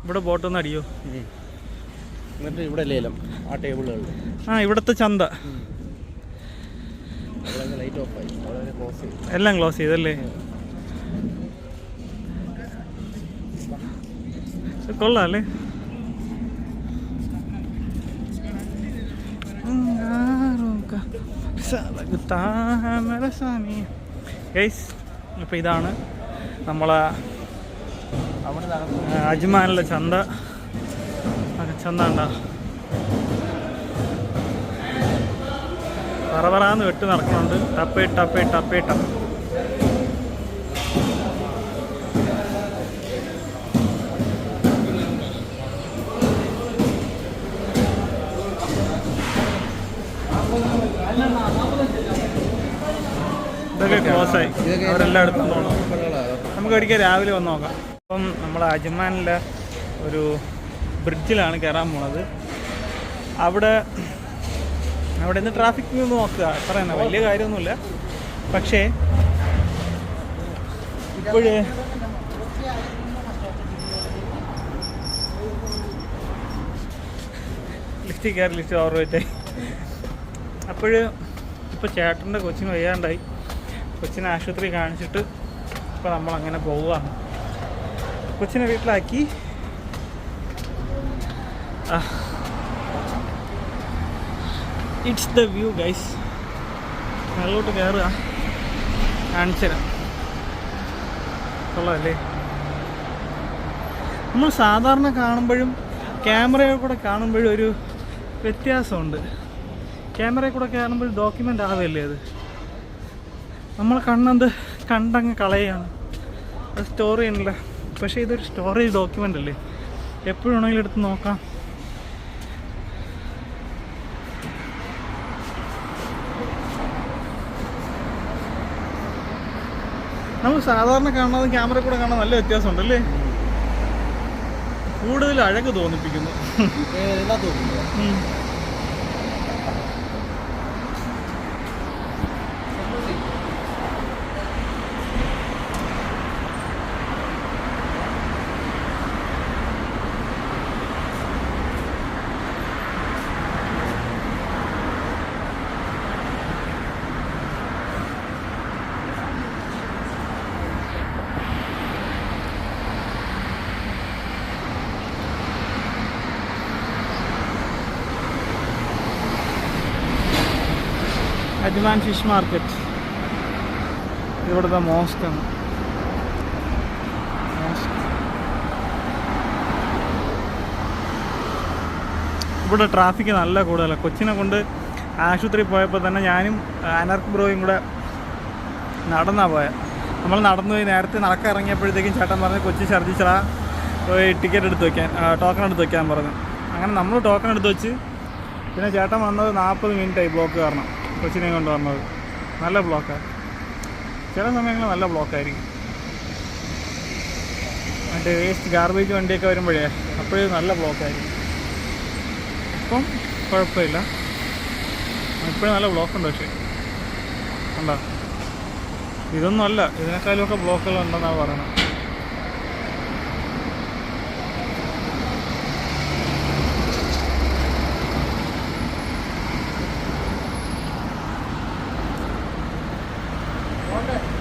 ഇവിടെ ബോട്ടൊന്നും അടിയോ? എന്നിട്ട് ഇവിടെ ലേലം ആ ടേബിളുകളിൽ. ഇവിടുത്തെ ചന്ത ലൈറ്റ് ഓഫ് ആയി, എല്ലാം ക്ലോസ് ചെയ്തല്ലേ? കൊള്ളാം അല്ലേ? അപ്പോൾ ഇതാണ് നമ്മളെ അജ്മാനിലെ ചന്ത. ചന്ത ഉണ്ടോ? പറന്ന് വെട്ടി നടക്കുന്നുണ്ട്. ടപ്പേ ടപ്പേ ടപ്പേ ടപ്പ്. ഇതൊക്കെ ക്ലോസ് ആയി, അവരെല്ലാം എടുത്തു. നമുക്ക് ഒരിക്കൽ രാവിലെ വന്ന് നോക്കാം. അപ്പം നമ്മൾ അജ്മാനിലെ ഒരു ബ്രിഡ്ജിലാണ് കയറാൻ പോണത്. അവിടെ നിന്ന് ട്രാഫിക് ഒന്ന് നോക്കുക, അത്ര തന്നെ, വലിയ കാര്യമൊന്നുമില്ല. പക്ഷേ ഇപ്പോഴേ ലിസ്റ്റ് ഓവർ വെയിറ്റ്. ഇപ്പോൾ ചേട്ടൻ്റെ കൊച്ചിന് വയ്യാണ്ടായി. കൊച്ചിനെ ആശുപത്രി കാണിച്ചിട്ട് ഇപ്പോൾ നമ്മളങ്ങനെ പോവുകയാണ്. കൊച്ചിനെ വീട്ടിലാക്കി. It's the view guys. മേലോട്ട് കയറുക, കാണിച്ചു തരാം. കൊള്ളാമല്ലേ? നമ്മൾ സാധാരണ കാണുമ്പോഴും ക്യാമറയിൽ കൂടെ കാണുമ്പോഴും ഒരു വ്യത്യാസമുണ്ട്. ക്യാമറയിൽ കൂടെ കാണുമ്പോൾ ഡോക്യുമെൻ്റ് ആവുകയല്ലേ അത്. നമ്മൾ കണ്ടങ്ങ് കളയാണ്, അത് സ്റ്റോർ ചെയ്യണില്ല. പക്ഷേ ഇതൊരു സ്റ്റോറേജ് ഡോക്യുമെൻ്റ് അല്ലേ, എപ്പോഴും വേണമെങ്കിലും എടുത്ത് നോക്കാം. നമ്മൾ സാധാരണ കാണുന്നതും ക്യാമറ കൂടെ കാണാൻ നല്ല വ്യത്യാസമുണ്ടല്ലേ? കൂടുതൽ അഴക് തോന്നിപ്പിക്കുന്നു. അജ്മാൻ ഫിഷ് മാർക്കറ്റ്, ഇവിടുത്തെ മോസ്കാണ്. ഇവിടെ ട്രാഫിക് നല്ല കൂടുതലാണ്. കൊച്ചിനെ കൊണ്ട് ആശുപത്രി പോയപ്പോൾ തന്നെ ഞാനും അനർക്ക് ബ്രോയും കൂടെ നടന്നാണ് പോയത്. നമ്മൾ നടന്നു പോയി. നേരത്തെ നടക്കാൻ ഇറങ്ങിയപ്പോഴത്തേക്കും ചേട്ടൻ പറഞ്ഞ് കൊച്ചി ഛർദ്ദിച്ചടാ, പോയി ടിക്കറ്റ് എടുത്ത് വയ്ക്കാൻ, ടോക്കൺ എടുത്ത് വയ്ക്കാൻ പറഞ്ഞു. അങ്ങനെ നമ്മൾ ടോക്കൺ എടുത്ത് വെച്ച്. പിന്നെ ചേട്ടൻ വന്നത് 40 മിനിറ്റായി ബ്ലോക്ക് കാരണം. കൊച്ചിനെ കൊണ്ട് വന്നത് നല്ല ബ്ലോക്കാണ്. ചില സമയങ്ങളിൽ നല്ല ബ്ലോക്കായിരിക്കും. മറ്റേ വേസ്റ്റ് ഗാർബേജ് വണ്ടിയൊക്കെ വരുമ്പോഴേ അപ്പോഴും നല്ല ബ്ലോക്കായിരിക്കും. ഇപ്പം കുഴപ്പമില്ല, ഇപ്പോഴും നല്ല ബ്ലോക്കുണ്ട്. പക്ഷേ ഉണ്ടോ? ഇതൊന്നും അല്ല, ഇതിനേക്കാളുമൊക്കെ ബ്ലോക്കുകൾ ഉണ്ടെന്നാണ് പറയുന്നത്. Okay.